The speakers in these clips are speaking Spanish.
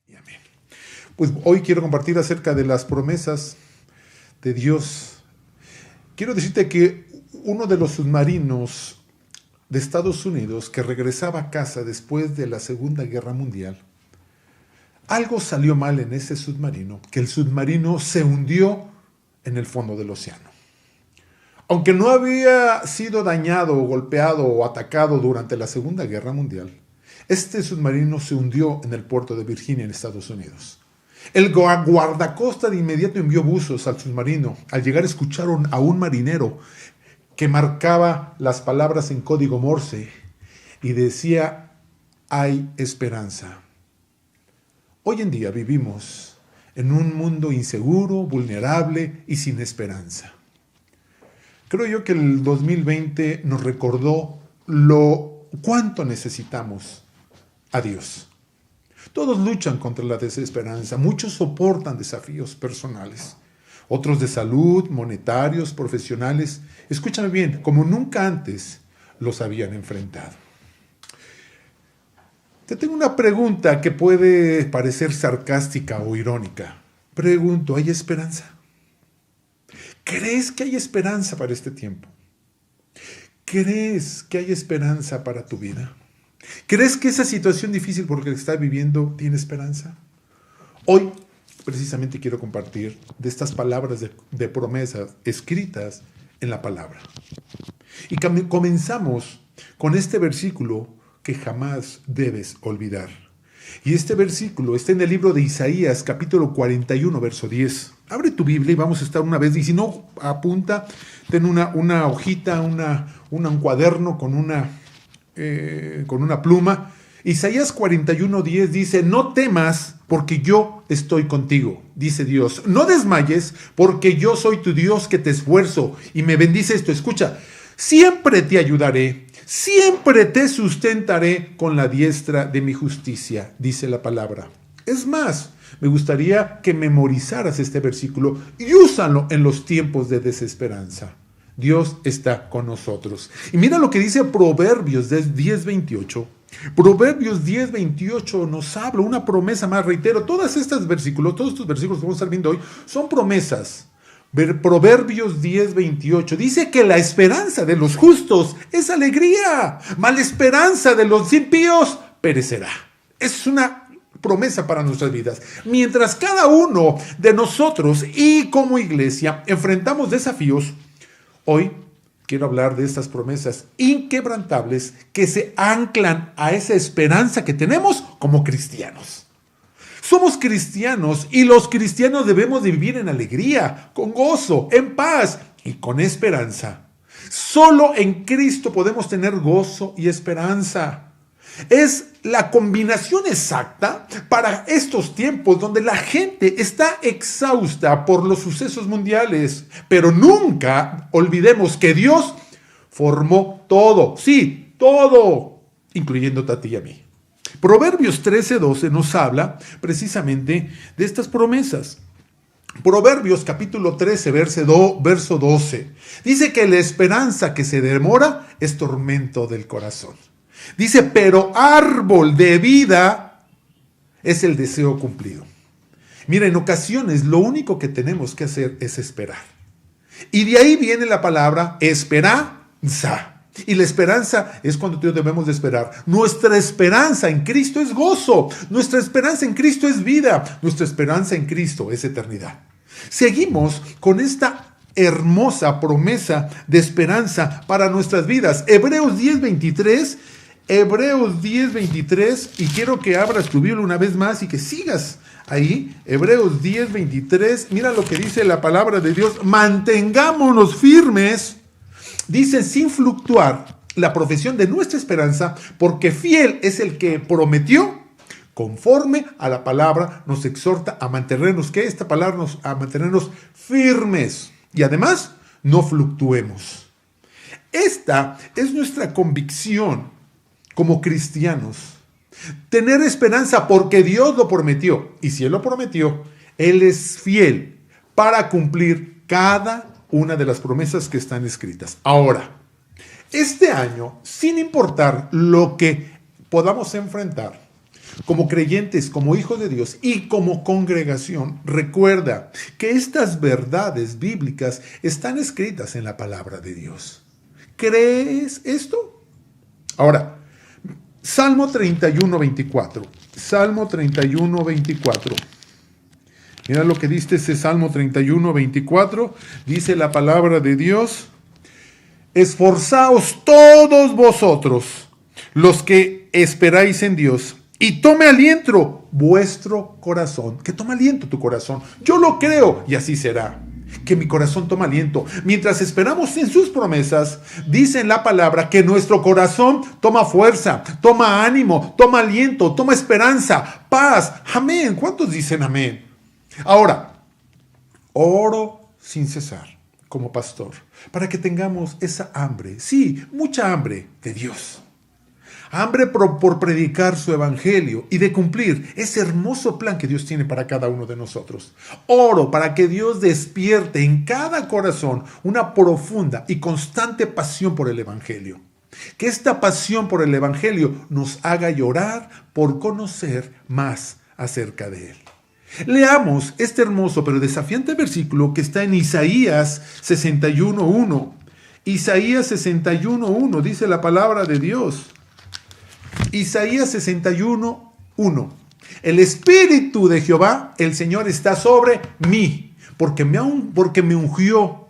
Y amén. Pues hoy quiero compartir acerca de las promesas de Dios. Quiero decirte que uno de los submarinos de Estados Unidos que regresaba a casa después de la Segunda Guerra Mundial, algo salió mal en ese submarino, que el submarino se hundió en el fondo del océano. Aunque no había sido dañado, golpeado o atacado durante la Segunda Guerra Mundial, este submarino se hundió en el puerto de Virginia, en Estados Unidos. El guardacosta de inmediato envió buzos al submarino. Al llegar escucharon a un marinero que marcaba las palabras en código Morse y decía: hay esperanza. Hoy en día vivimos en un mundo inseguro, vulnerable y sin esperanza. Creo yo que el 2020 nos recordó cuánto necesitamos a Dios. Todos luchan contra la desesperanza, muchos soportan desafíos personales, otros de salud, monetarios, profesionales, escúchame bien, como nunca antes los habían enfrentado. Te tengo una pregunta que puede parecer sarcástica o irónica. Pregunto, ¿hay esperanza? ¿Crees que hay esperanza para este tiempo? ¿Crees que hay esperanza para tu vida? ¿Crees que esa situación difícil por la que estás viviendo tiene esperanza? Hoy, precisamente, quiero compartir de estas palabras de promesas escritas en la palabra. Y comenzamos con este versículo que jamás debes olvidar. Y este versículo está en el libro de Isaías, capítulo 41, verso 10. Abre tu Biblia y vamos a estar una vez, y si no, apunta, ten una hojita, un cuaderno con una pluma. Isaías 41:10 dice: no temas, porque yo estoy contigo, dice Dios. No desmayes, porque yo soy tu Dios que te esfuerzo. Y me bendice esto, escucha: siempre te ayudaré, siempre te sustentaré con la diestra de mi justicia, dice la palabra. Es más, me gustaría que memorizaras este versículo y úsalo en los tiempos de desesperanza. Dios está con nosotros. Y mira lo que dice Proverbios 10:28. Proverbios 10:28 nos habla una promesa más, reitero, todos estos versículos que vamos a estar viendo hoy son promesas. Proverbios 10:28 dice que la esperanza de los justos es alegría, mas la esperanza de los impíos perecerá. Es una promesa para nuestras vidas. Mientras cada uno de nosotros y como iglesia enfrentamos desafíos, hoy quiero hablar de estas promesas inquebrantables que se anclan a esa esperanza que tenemos como cristianos. Somos cristianos y los cristianos debemos de vivir en alegría, con gozo, en paz y con esperanza. Solo en Cristo podemos tener gozo y esperanza. Es la combinación exacta para estos tiempos donde la gente está exhausta por los sucesos mundiales. Pero nunca olvidemos que Dios formó todo, sí, todo, incluyéndote a ti y a mí. Proverbios 13:12 nos habla precisamente de estas promesas. Proverbios capítulo 13, verso 12. Dice que la esperanza que se demora es tormento del corazón. Dice, pero árbol de vida es el deseo cumplido. Mira, en ocasiones lo único que tenemos que hacer es esperar. Y de ahí viene la palabra esperanza. Y la esperanza es cuando debemos de esperar. Nuestra esperanza en Cristo es gozo. Nuestra esperanza en Cristo es vida. Nuestra esperanza en Cristo es eternidad. Seguimos con esta hermosa promesa de esperanza para nuestras vidas. Hebreos 10:23, y quiero que abras tu Biblia una vez más y que sigas ahí. Hebreos 10:23, mira lo que dice la palabra de Dios: mantengámonos firmes, dice, sin fluctuar la profesión de nuestra esperanza, porque fiel es el que prometió. Conforme a la palabra nos exhorta a mantenernos, que esta palabra a mantenernos firmes y además no fluctuemos. Esta es nuestra convicción como cristianos. Tener esperanza porque Dios lo prometió. Y si Él lo prometió, Él es fiel para cumplir cada una de las promesas que están escritas. Ahora, este año, sin importar lo que podamos enfrentar, Como creyentes, como hijos de Dios y como congregación, recuerda que estas verdades bíblicas están escritas en la palabra de Dios. ¿Crees esto? Ahora, Salmo 31, 24. Salmo 31, 24. Mira lo que dice ese Salmo 31, 24. Dice la palabra de Dios: esforzaos todos vosotros, los que esperáis en Dios, y tome aliento vuestro corazón. Que tome aliento tu corazón. Yo lo creo y así será. Que mi corazón toma aliento. Mientras esperamos en sus promesas, dice en la palabra que nuestro corazón toma fuerza, toma ánimo, toma aliento, toma esperanza, paz. Amén. ¿Cuántos dicen amén? Ahora, oro sin cesar como pastor para que tengamos esa hambre, sí, mucha hambre de Dios. Hambre por predicar su evangelio y de cumplir ese hermoso plan que Dios tiene para cada uno de nosotros. Oro para que Dios despierte en cada corazón una profunda y constante pasión por el evangelio. Que esta pasión por el evangelio nos haga llorar por conocer más acerca de él. Leamos este hermoso pero desafiante versículo que está en Isaías 61:1. Isaías 61:1 dice la palabra de Dios. Isaías 61:1. El Espíritu de Jehová, el Señor, está sobre mí, porque me ungió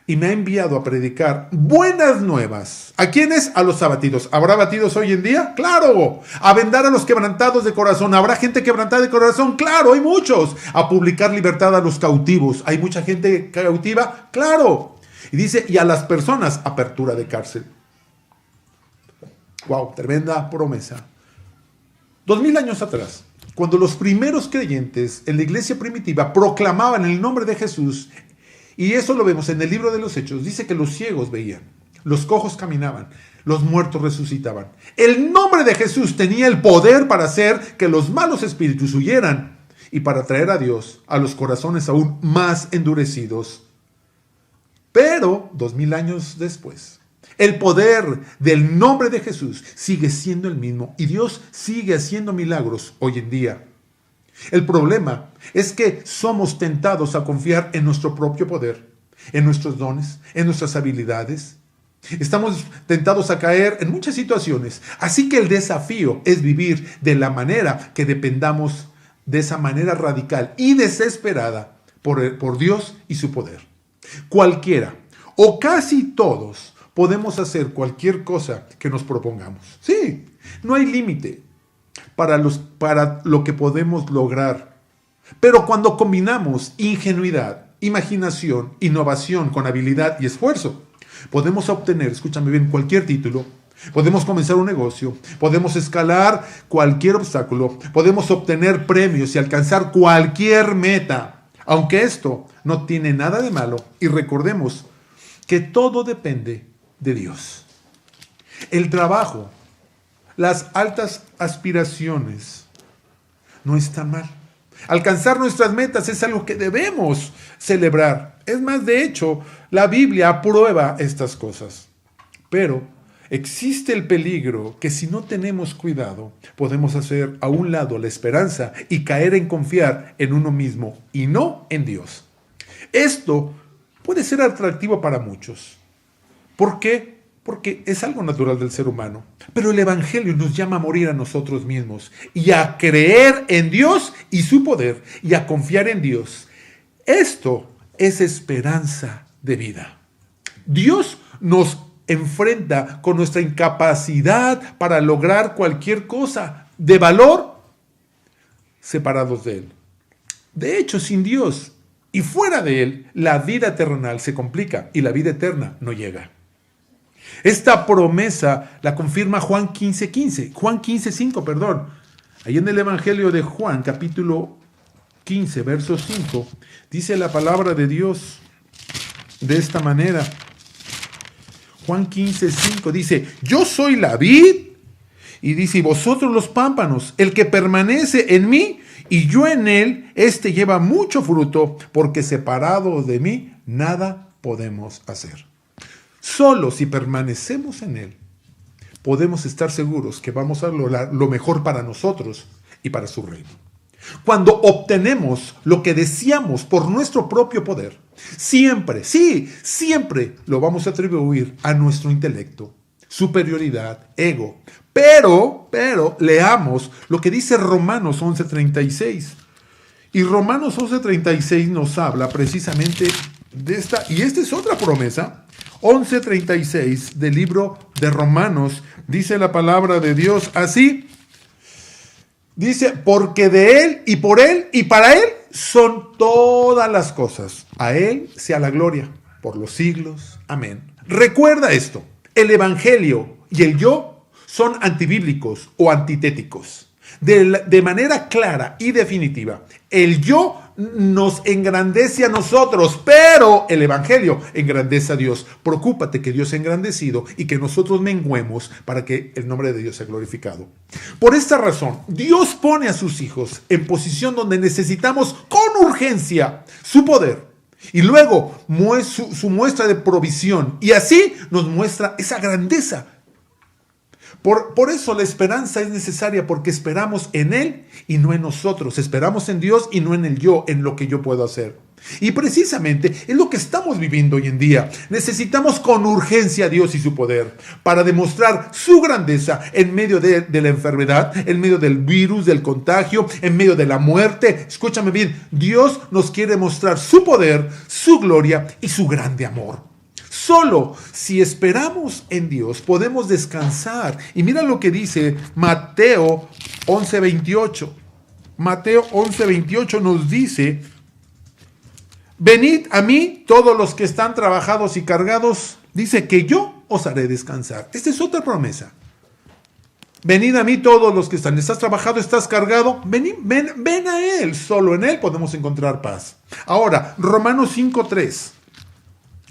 y me ha enviado a predicar buenas nuevas. ¿A quiénes? A los abatidos. ¿Habrá abatidos hoy en día? ¡Claro! A vendar a los quebrantados de corazón. ¿Habrá gente quebrantada de corazón? ¡Claro! Hay muchos. A publicar libertad a los cautivos. ¿Hay mucha gente cautiva? ¡Claro! Y dice, y a las personas, apertura de cárcel. ¡Wow! Tremenda promesa. 2000 años atrás, cuando los primeros creyentes en la iglesia primitiva proclamaban el nombre de Jesús, y eso lo vemos en el libro de los Hechos, dice que los ciegos veían, los cojos caminaban, los muertos resucitaban. El nombre de Jesús tenía el poder para hacer que los malos espíritus huyeran y para traer a Dios a los corazones aún más endurecidos. Pero 2000 años después, el poder del nombre de Jesús sigue siendo el mismo y Dios sigue haciendo milagros hoy en día. El problema es que somos tentados a confiar en nuestro propio poder, en nuestros dones, en nuestras habilidades. Estamos tentados a caer en muchas situaciones. Así que el desafío es vivir de la manera que dependamos de esa manera radical y desesperada por Dios y su poder. Cualquiera o casi todos podemos hacer cualquier cosa que nos propongamos. Sí, no hay límite para lo que podemos lograr. Pero cuando combinamos ingenuidad, imaginación, innovación con habilidad y esfuerzo, podemos obtener, escúchame bien, cualquier título, podemos comenzar un negocio, podemos escalar cualquier obstáculo, podemos obtener premios y alcanzar cualquier meta. Aunque esto no tiene nada de malo, y recordemos que todo depende de Dios. El trabajo, las altas aspiraciones no están mal. Alcanzar nuestras metas es algo que debemos celebrar. Es más, de hecho, la Biblia aprueba estas cosas. Pero existe el peligro que si no tenemos cuidado, podemos hacer a un lado la esperanza y caer en confiar en uno mismo y no en Dios. Esto puede ser atractivo para muchos. ¿Por qué? Porque es algo natural del ser humano. Pero el Evangelio nos llama a morir a nosotros mismos y a creer en Dios y su poder y a confiar en Dios. Esto es esperanza de vida. Dios nos enfrenta con nuestra incapacidad para lograr cualquier cosa de valor separados de Él. De hecho, sin Dios y fuera de Él, la vida terrenal se complica y la vida eterna no llega. Esta promesa la confirma Juan 15:5, perdón. Ahí en el Evangelio de Juan, capítulo 15, verso 5, dice la palabra de Dios de esta manera. Juan 15:5 dice, yo soy la vid, y dice, y vosotros los pámpanos, el que permanece en mí y yo en él, este lleva mucho fruto, porque separado de mí nada podemos hacer. Solo si permanecemos en Él, podemos estar seguros que vamos a lograr lo mejor para nosotros y para su reino. Cuando obtenemos lo que deseamos por nuestro propio poder, siempre, sí, siempre lo vamos a atribuir a nuestro intelecto, superioridad, ego. Pero, leamos lo que dice Romanos 11:36. Y Romanos 11:36 nos habla precisamente de esta, y esta es otra promesa. 11:36 del libro de Romanos, dice la palabra de Dios así. Dice, porque de Él y por Él y para Él son todas las cosas. A Él sea la gloria por los siglos. Amén. Recuerda esto, el Evangelio y el yo son antibíblicos o antitéticos. De manera clara y definitiva, el yo nos engrandece a nosotros, pero el Evangelio engrandece a Dios. Preocúpate que Dios sea engrandecido y que nosotros menguemos para que el nombre de Dios sea glorificado. Por esta razón, Dios pone a sus hijos en posición donde necesitamos con urgencia su poder. Y luego su muestra de provisión. Y así nos muestra esa grandeza. Por eso la esperanza es necesaria, porque esperamos en Él y no en nosotros. Esperamos en Dios y no en el yo, en lo que yo puedo hacer. Y precisamente es lo que estamos viviendo hoy en día. Necesitamos con urgencia a Dios y su poder para demostrar su grandeza en medio de la enfermedad, en medio del virus, del contagio, en medio de la muerte. Escúchame bien, Dios nos quiere mostrar su poder, su gloria y su grande amor. Solo si esperamos en Dios podemos descansar. Y mira lo que dice Mateo 11:28. Mateo 11:28 nos dice: venid a mí todos los que están trabajados y cargados, dice que yo os haré descansar. Esta es otra promesa. Venid a mí todos los que están. ¿Estás trabajado? ¿Estás cargado? Ven a Él. Solo en Él podemos encontrar paz. Ahora, Romanos 5:3.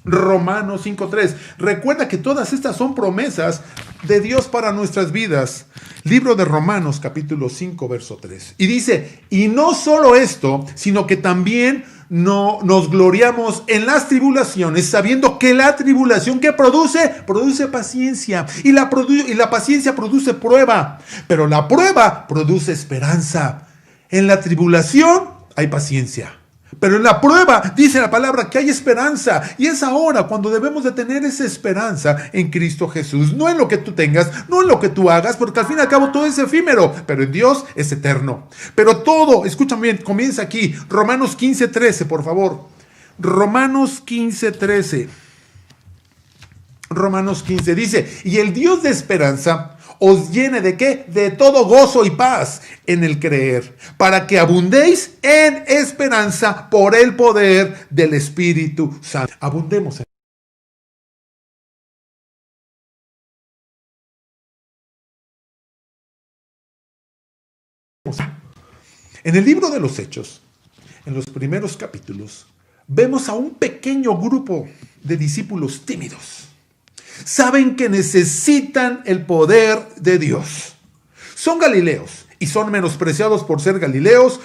Romanos 5:3. Recuerda que todas estas son promesas de Dios para nuestras vidas. Libro de Romanos, capítulo 5, verso 3. Y dice, y no solo esto, sino que también nos gloriamos en las tribulaciones, sabiendo que la tribulación que produce paciencia. Y la paciencia produce prueba. Pero la prueba produce esperanza. En la tribulación hay paciencia. Pero en la prueba dice la palabra que hay esperanza. Y es ahora cuando debemos de tener esa esperanza en Cristo Jesús. No en lo que tú tengas, no en lo que tú hagas, porque al fin y al cabo todo es efímero. Pero en Dios es eterno. Pero todo, escúchame bien, comienza aquí. Romanos 15:13, por favor. Romanos 15:13. Romanos 15 dice, y el Dios de esperanza os llene ¿de qué? De todo gozo y paz en el creer, para que abundéis en esperanza por el poder del Espíritu Santo. Abundemos en el libro de los Hechos, en los primeros capítulos, vemos a un pequeño grupo de discípulos tímidos. Saben que necesitan el poder de Dios. Son galileos y son menospreciados por ser galileos,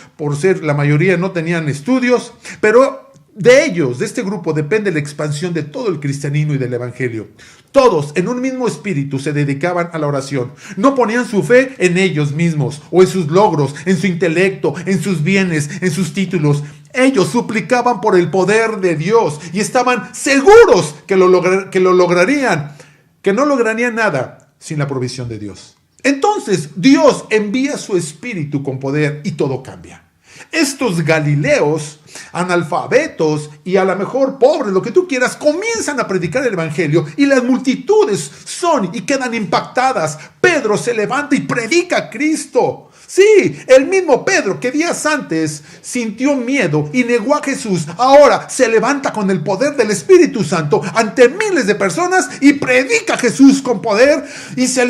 la mayoría no tenían estudios, pero de ellos, de este grupo, depende la expansión de todo el cristianismo y del evangelio. Todos, en un mismo espíritu, se dedicaban a la oración. No ponían su fe en ellos mismos o en sus logros, en su intelecto, en sus bienes, en sus títulos. Ellos suplicaban por el poder de Dios y estaban seguros que lo lograrían, que no lograrían nada sin la provisión de Dios. Entonces Dios envía su espíritu con poder y todo cambia. Estos galileos, analfabetos y a lo mejor pobres, lo que tú quieras, comienzan a predicar el evangelio y las multitudes son y quedan impactadas. Pedro se levanta y predica a Cristo. Sí, el mismo Pedro que días antes sintió miedo y negó a Jesús, ahora se levanta con el poder del Espíritu Santo ante miles de personas y predica a Jesús con poder y se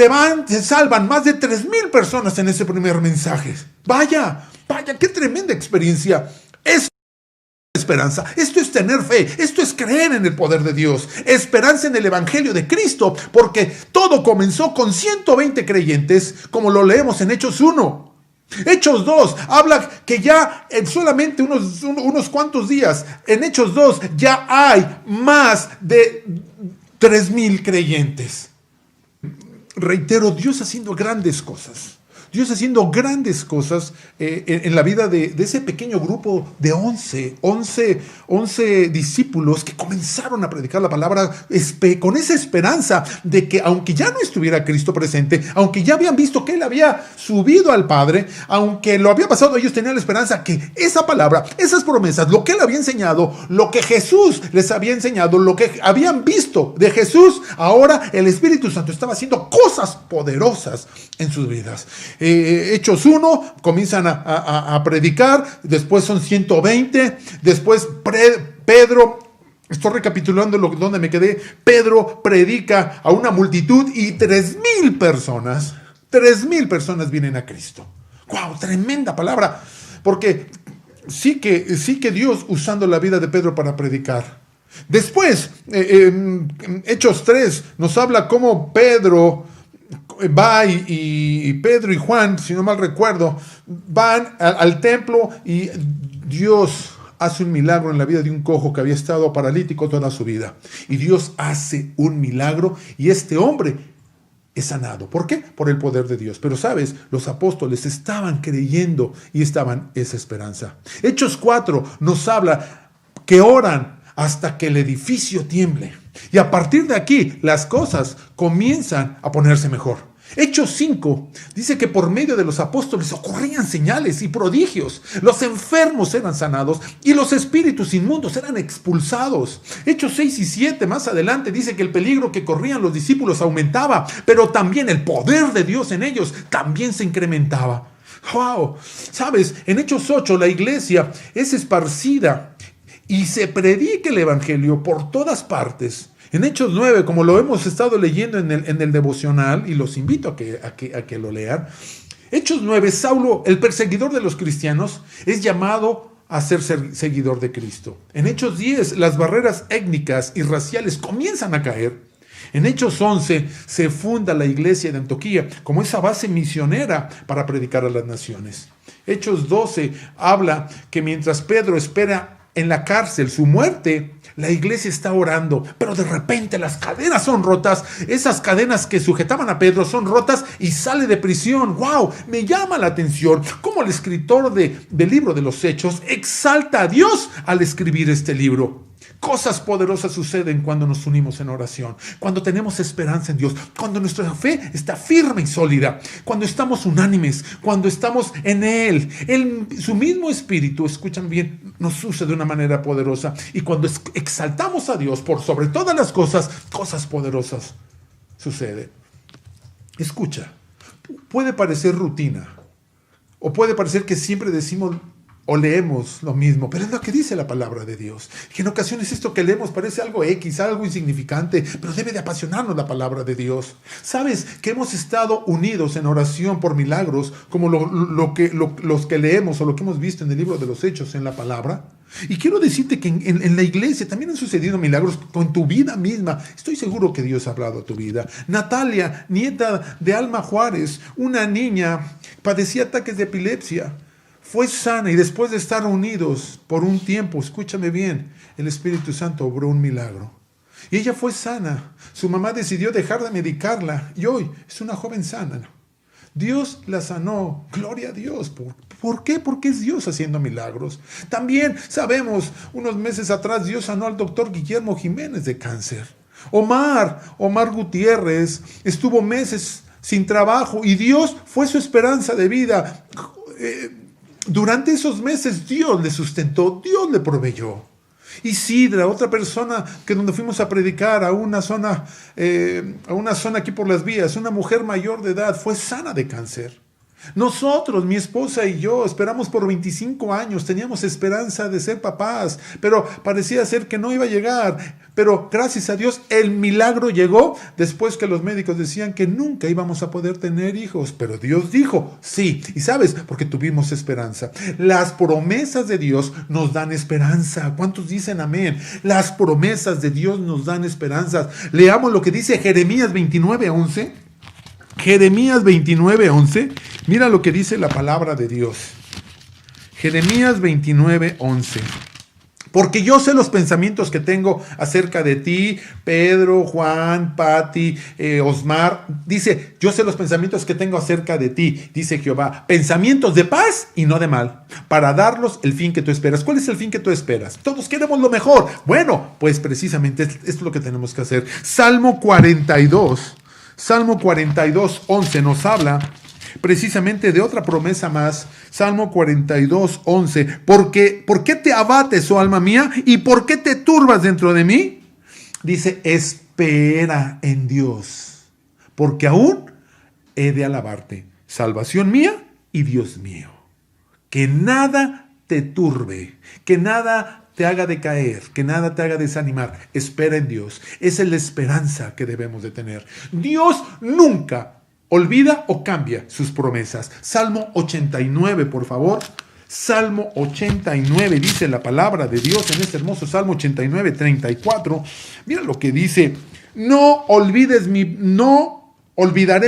salvan más de 3,000 personas en ese primer mensaje. Vaya, qué tremenda experiencia. Es esperanza, esto es tener fe, esto es creer en el poder de Dios, esperanza en el evangelio de Cristo, porque todo comenzó con 120 creyentes, como lo leemos en Hechos 1. Hechos 2 habla que ya en solamente unos cuantos días, en Hechos 2 ya hay más de 3,000 creyentes. reitero, Dios haciendo grandes cosas. Dios haciendo grandes cosas en la vida de ese pequeño grupo de 11 discípulos que comenzaron a predicar la palabra con esa esperanza de que aunque ya no estuviera Cristo presente, aunque ya habían visto que Él había subido al Padre, aunque lo había pasado, ellos tenían la esperanza que esa palabra, esas promesas, lo que Él había enseñado, lo que Jesús les había enseñado, lo que habían visto de Jesús, ahora el Espíritu Santo estaba haciendo cosas poderosas en sus vidas. Hechos 1, comienzan a predicar, después son 120, después Pedro, estoy recapitulando donde me quedé, Pedro predica a una multitud y 3,000 personas vienen a Cristo. ¡Wow! Tremenda palabra, porque sí que Dios usando la vida de Pedro para predicar. Después, Hechos 3 nos habla cómo Pedro va y Pedro y Juan, si no mal recuerdo, van al templo y Dios hace un milagro en la vida de un cojo que había estado paralítico toda su vida. Y Dios hace un milagro y este hombre es sanado. ¿Por qué? Por el poder de Dios. Pero sabes, los apóstoles estaban creyendo y estaban esa esperanza. Hechos 4 nos habla que oran hasta que el edificio tiemble. Y a partir de aquí, las cosas comienzan a ponerse mejor. Hechos 5 dice que por medio de los apóstoles ocurrían señales y prodigios. Los enfermos eran sanados y los espíritus inmundos eran expulsados. Hechos 6 y 7 más adelante dice que el peligro que corrían los discípulos aumentaba, pero también el poder de Dios en ellos también se incrementaba. ¡Wow! ¿Sabes? En Hechos 8 la iglesia es esparcida y se predica el evangelio por todas partes. En Hechos 9, como lo hemos estado leyendo en el devocional, y los invito a que lo lean, Hechos 9, Saulo, el perseguidor de los cristianos, es llamado a ser seguidor de Cristo. En Hechos 10, las barreras étnicas y raciales comienzan a caer. En Hechos 11 se funda la iglesia de Antioquía como esa base misionera para predicar a las naciones. Hechos 12 habla que mientras Pedro espera en la cárcel su muerte, la iglesia está orando, pero de repente las cadenas son rotas. Esas cadenas que sujetaban a Pedro son rotas y sale de prisión. ¡Wow! Me llama la atención cómo el escritor del libro de los Hechos exalta a Dios al escribir este libro. Cosas poderosas suceden cuando nos unimos en oración, cuando tenemos esperanza en Dios, cuando nuestra fe está firme y sólida, cuando estamos unánimes, cuando estamos en Él. Su mismo Espíritu, escuchan bien, nos usa de una manera poderosa. Y cuando exaltamos a Dios por sobre todas las cosas, cosas poderosas suceden. Escucha, puede parecer rutina, o puede parecer que siempre decimos o leemos lo mismo, pero es lo que dice la palabra de Dios. Que en ocasiones esto que leemos parece algo X, algo insignificante, pero debe de apasionarnos la palabra de Dios. ¿Sabes que hemos estado unidos en oración por milagros, como los que leemos o lo que hemos visto en el libro de los Hechos en la palabra? Y quiero decirte que en la iglesia también han sucedido milagros con tu vida misma. Estoy seguro que Dios ha hablado a tu vida. Natalia, nieta de Alma Juárez, una niña, padecía ataques de epilepsia. Fue sana y después de estar unidos por un tiempo, escúchame bien, el Espíritu Santo obró un milagro. Y ella fue sana. Su mamá decidió dejar de medicarla y hoy es una joven sana. Dios la sanó. Gloria a Dios. ¿Por qué? Porque es Dios haciendo milagros. También sabemos, unos meses atrás Dios sanó al doctor Guillermo Jiménez de cáncer. Omar Gutiérrez estuvo meses sin trabajo y Dios fue su esperanza de vida. Durante esos meses Dios le sustentó, Dios le proveyó. Isidra, otra persona que donde fuimos a predicar a una zona aquí por las vías, una mujer mayor de edad, fue sana de cáncer. Nosotros, mi esposa y yo, esperamos por 25 años, teníamos esperanza de ser papás, pero parecía ser que no iba a llegar. Pero gracias a Dios, el milagro llegó después que los médicos decían que nunca íbamos a poder tener hijos. Pero Dios dijo, sí. ¿Y sabes? Porque tuvimos esperanza. Las promesas de Dios nos dan esperanza. ¿Cuántos dicen amén? Las promesas de Dios nos dan esperanza. Leamos lo que dice Jeremías 29:11. Jeremías 29:11, mira lo que dice la palabra de Dios. Jeremías 29:11. Porque yo sé los pensamientos que tengo acerca de ti, Pedro, Juan, Pati, Osmar. Dice, yo sé los pensamientos que tengo acerca de ti, dice Jehová. Pensamientos de paz y no de mal, para darlos el fin que tú esperas. ¿Cuál es el fin que tú esperas? Todos queremos lo mejor. Bueno, pues precisamente esto es lo que tenemos que hacer. Salmo 42, 11 nos habla precisamente de otra promesa más. Salmo 42, 11. ¿Por qué te abates, oh alma mía? ¿Y por qué te turbas dentro de mí? Dice, espera en Dios, porque aún he de alabarte. Salvación mía y Dios mío. Que nada te turbe, que nada te haga decaer, que nada te haga desanimar. Espera en Dios. Esa es la esperanza que debemos de tener. Dios nunca olvida o cambia sus promesas. Salmo 89, por favor. Salmo 89, dice la palabra de Dios en este hermoso Salmo 89, 34. Mira lo que dice. No olvidaré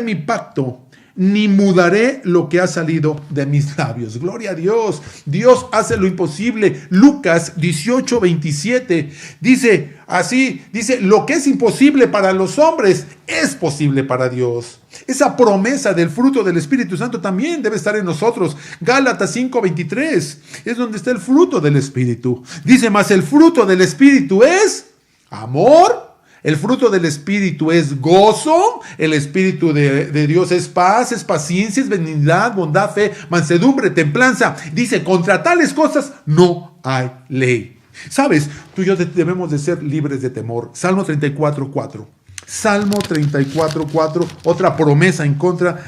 mi pacto, ni mudaré lo que ha salido de mis labios. Gloria a Dios. Dios hace lo imposible. Lucas 18, 27 dice así, dice, lo que es imposible para los hombres es posible para Dios. Esa promesa del fruto del Espíritu Santo también debe estar en nosotros. Gálatas 5, 23 es donde está el fruto del Espíritu. Dice, más el fruto del Espíritu es amor. El fruto del Espíritu es gozo, el Espíritu de Dios es paz, es paciencia, es benignidad, bondad, fe, mansedumbre, templanza. Dice, contra tales cosas no hay ley. ¿Sabes? Tú y yo debemos de ser libres de temor. Salmo 34, 4. Salmo 34, 4, otra promesa en contra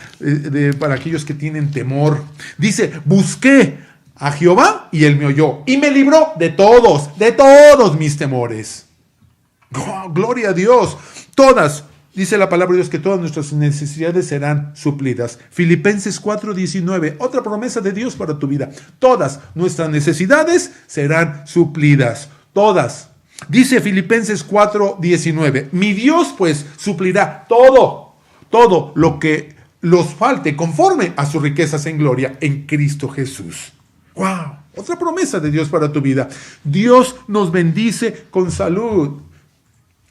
para aquellos que tienen temor. Dice, busqué a Jehová y él me oyó y me libró de todos mis temores. Oh, gloria a Dios. Todas, dice la palabra de Dios, que todas nuestras necesidades serán suplidas. Filipenses 4:19, otra promesa de Dios para tu vida. Todas nuestras necesidades serán suplidas. Todas. Dice Filipenses 4:19, mi Dios pues suplirá todo lo que los falte conforme a sus riquezas en gloria en Cristo Jesús. ¡Wow! Otra promesa de Dios para tu vida. Dios nos bendice con salud.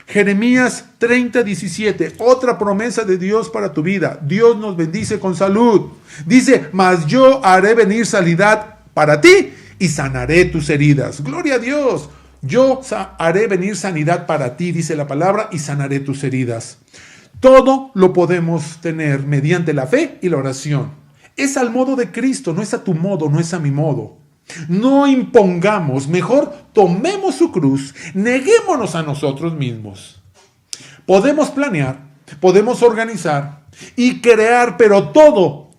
Jeremías 30:17, otra promesa de Dios para tu vida. Dios nos bendice con salud. Dice, mas yo haré venir sanidad para ti y sanaré tus heridas. Gloria a Dios. Yo haré venir sanidad para ti, dice la palabra, y sanaré tus heridas. Todo lo podemos tener mediante la fe y la oración. Es al modo de Cristo, no es a tu modo, no es a mi modo. No impongamos, mejor tomemos su cruz, neguémonos a nosotros mismos. Podemos planear, podemos organizar y crear, pero todo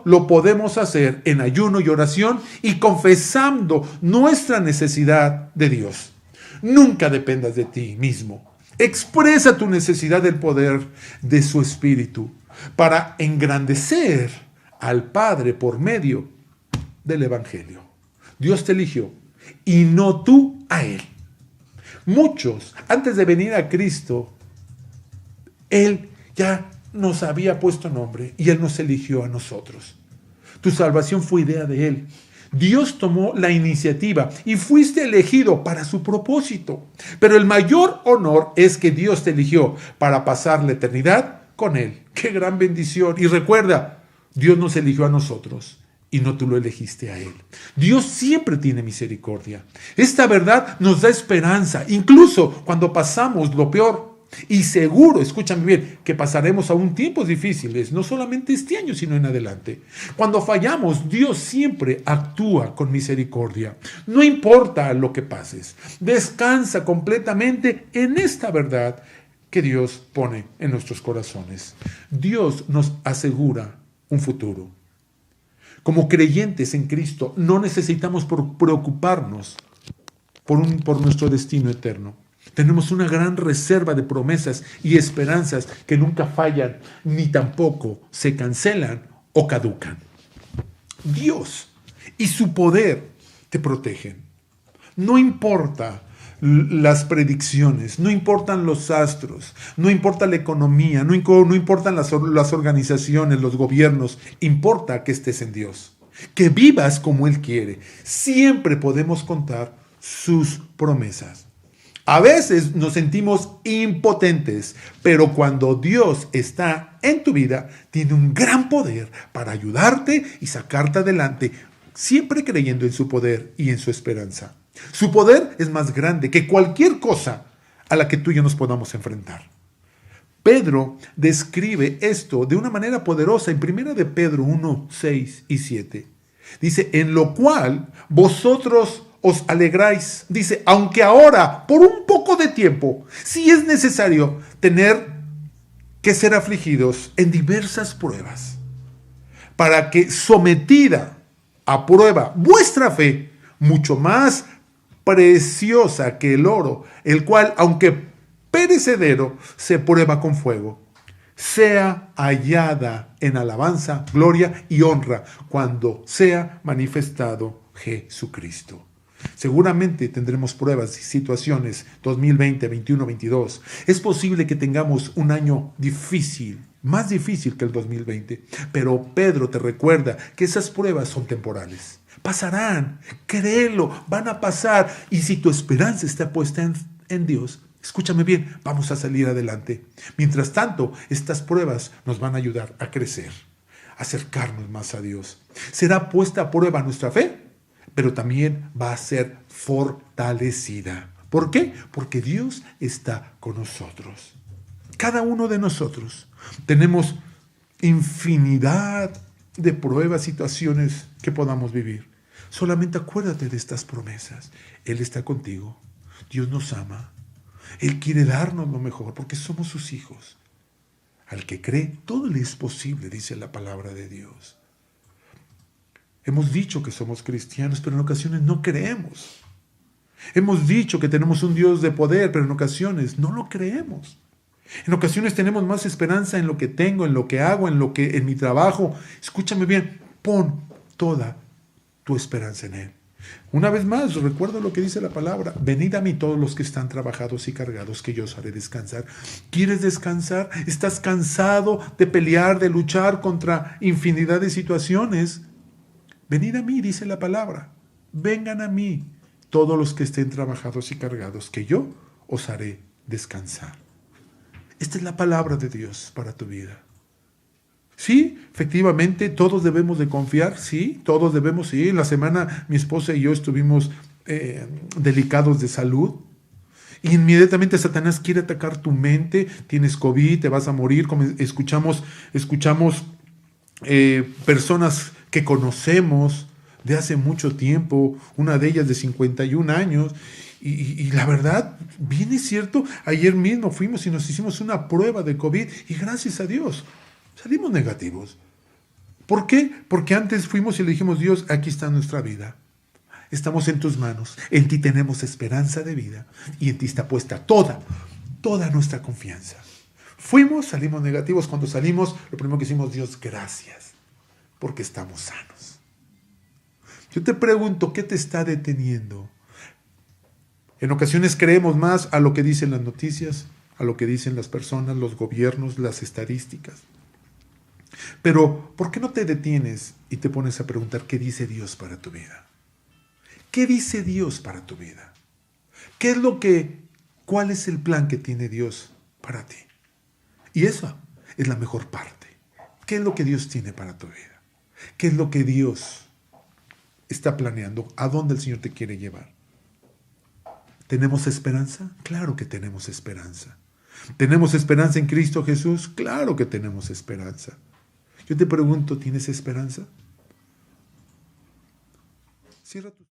lo podemos hacer en ayuno y oración y confesando nuestra necesidad de Dios. Nunca dependas de ti mismo. Expresa tu necesidad del poder de su Espíritu para engrandecer al Padre por medio del Evangelio. Dios te eligió y no tú a Él. Muchos, antes de venir a Cristo, Él ya nos había puesto nombre y Él nos eligió a nosotros. Tu salvación fue idea de Él. Dios tomó la iniciativa y fuiste elegido para su propósito. Pero el mayor honor es que Dios te eligió para pasar la eternidad con Él. ¡Qué gran bendición! Y recuerda, Dios nos eligió a nosotros y no tú lo elegiste a Él. Dios siempre tiene misericordia. Esta verdad nos da esperanza, incluso cuando pasamos lo peor. Y seguro, escúchame bien, que pasaremos aún tiempos difíciles, no solamente este año, sino en adelante. Cuando fallamos, Dios siempre actúa con misericordia. No importa lo que pases, descansa completamente en esta verdad que Dios pone en nuestros corazones. Dios nos asegura un futuro. Como creyentes en Cristo, no necesitamos preocuparnos por nuestro destino eterno. Tenemos una gran reserva de promesas y esperanzas que nunca fallan, ni tampoco se cancelan o caducan. Dios y su poder te protegen. No importa las predicciones, no importan los astros, no importa la economía, no importan las organizaciones, los gobiernos, importa que estés en Dios, que vivas como Él quiere. Siempre podemos contar sus promesas. A veces nos sentimos impotentes, pero cuando Dios está en tu vida, tiene un gran poder para ayudarte y sacarte adelante, siempre creyendo en su poder y en su esperanza. Su poder es más grande que cualquier cosa a la que tú y yo nos podamos enfrentar. Pedro describe esto de una manera poderosa en 1 de Pedro 1, 6 y 7. Dice, en lo cual vosotros os alegráis. Dice, aunque ahora, por un poco de tiempo, sí es necesario tener que ser afligidos en diversas pruebas, para que sometida a prueba vuestra fe, mucho más preciosa que el oro, el cual, aunque perecedero, se prueba con fuego, sea hallada en alabanza, gloria y honra cuando sea manifestado Jesucristo. Seguramente tendremos pruebas y situaciones 2020, 21, 22. Es posible que tengamos un año difícil, más difícil que el 2020, pero Pedro te recuerda que esas pruebas son temporales. Pasarán, créelo, van a pasar. Y si tu esperanza está puesta en Dios, escúchame bien, vamos a salir adelante. Mientras tanto, estas pruebas nos van a ayudar a crecer, a acercarnos más a Dios. Será puesta a prueba nuestra fe, pero también va a ser fortalecida. ¿Por qué? Porque Dios está con nosotros. Cada uno de nosotros tenemos infinidad de pruebas, situaciones que podamos vivir. Solamente acuérdate de estas promesas. Él está contigo. Dios nos ama. Él quiere darnos lo mejor porque somos sus hijos. Al que cree, todo le es posible, dice la palabra de Dios. Hemos dicho que somos cristianos, pero en ocasiones no creemos. Hemos dicho que tenemos un Dios de poder, pero en ocasiones no lo creemos. En ocasiones tenemos más esperanza en lo que tengo, en lo que hago, en mi trabajo. Escúchame bien, pon toda tu esperanza en Él. Una vez más, recuerda lo que dice la palabra. Venid a mí todos los que están trabajados y cargados, que yo os haré descansar. ¿Quieres descansar? ¿Estás cansado de pelear, de luchar contra infinidad de situaciones? Venid a mí, dice la palabra. Vengan a mí todos los que estén trabajados y cargados, que yo os haré descansar. Esta es la palabra de Dios para tu vida. Sí, efectivamente, todos debemos de confiar, sí, todos debemos, sí. En la semana mi esposa y yo estuvimos delicados de salud. Y inmediatamente Satanás quiere atacar tu mente. Tienes COVID, te vas a morir. Como escuchamos personas que conocemos de hace mucho tiempo, una de ellas de 51 años. Y la verdad, bien es cierto, ayer mismo fuimos y nos hicimos una prueba de COVID y gracias a Dios salimos negativos. ¿Por qué? Porque antes fuimos y le dijimos, Dios, aquí está nuestra vida. Estamos en tus manos. En ti tenemos esperanza de vida y en ti está puesta toda nuestra confianza. Fuimos, salimos negativos. Cuando salimos, lo primero que hicimos, Dios, gracias, porque estamos sanos. Yo te pregunto, ¿qué te está deteniendo? En ocasiones creemos más a lo que dicen las noticias, a lo que dicen las personas, los gobiernos, las estadísticas. Pero, ¿por qué no te detienes y te pones a preguntar qué dice Dios para tu vida? ¿Qué dice Dios para tu vida? ¿Cuál es el plan que tiene Dios para ti? Y esa es la mejor parte. ¿Qué es lo que Dios tiene para tu vida? ¿Qué es lo que Dios está planeando? ¿A dónde el Señor te quiere llevar? ¿Tenemos esperanza? Claro que tenemos esperanza. ¿Tenemos esperanza en Cristo Jesús? Claro que tenemos esperanza. Yo te pregunto, ¿tienes esperanza? Cierra tu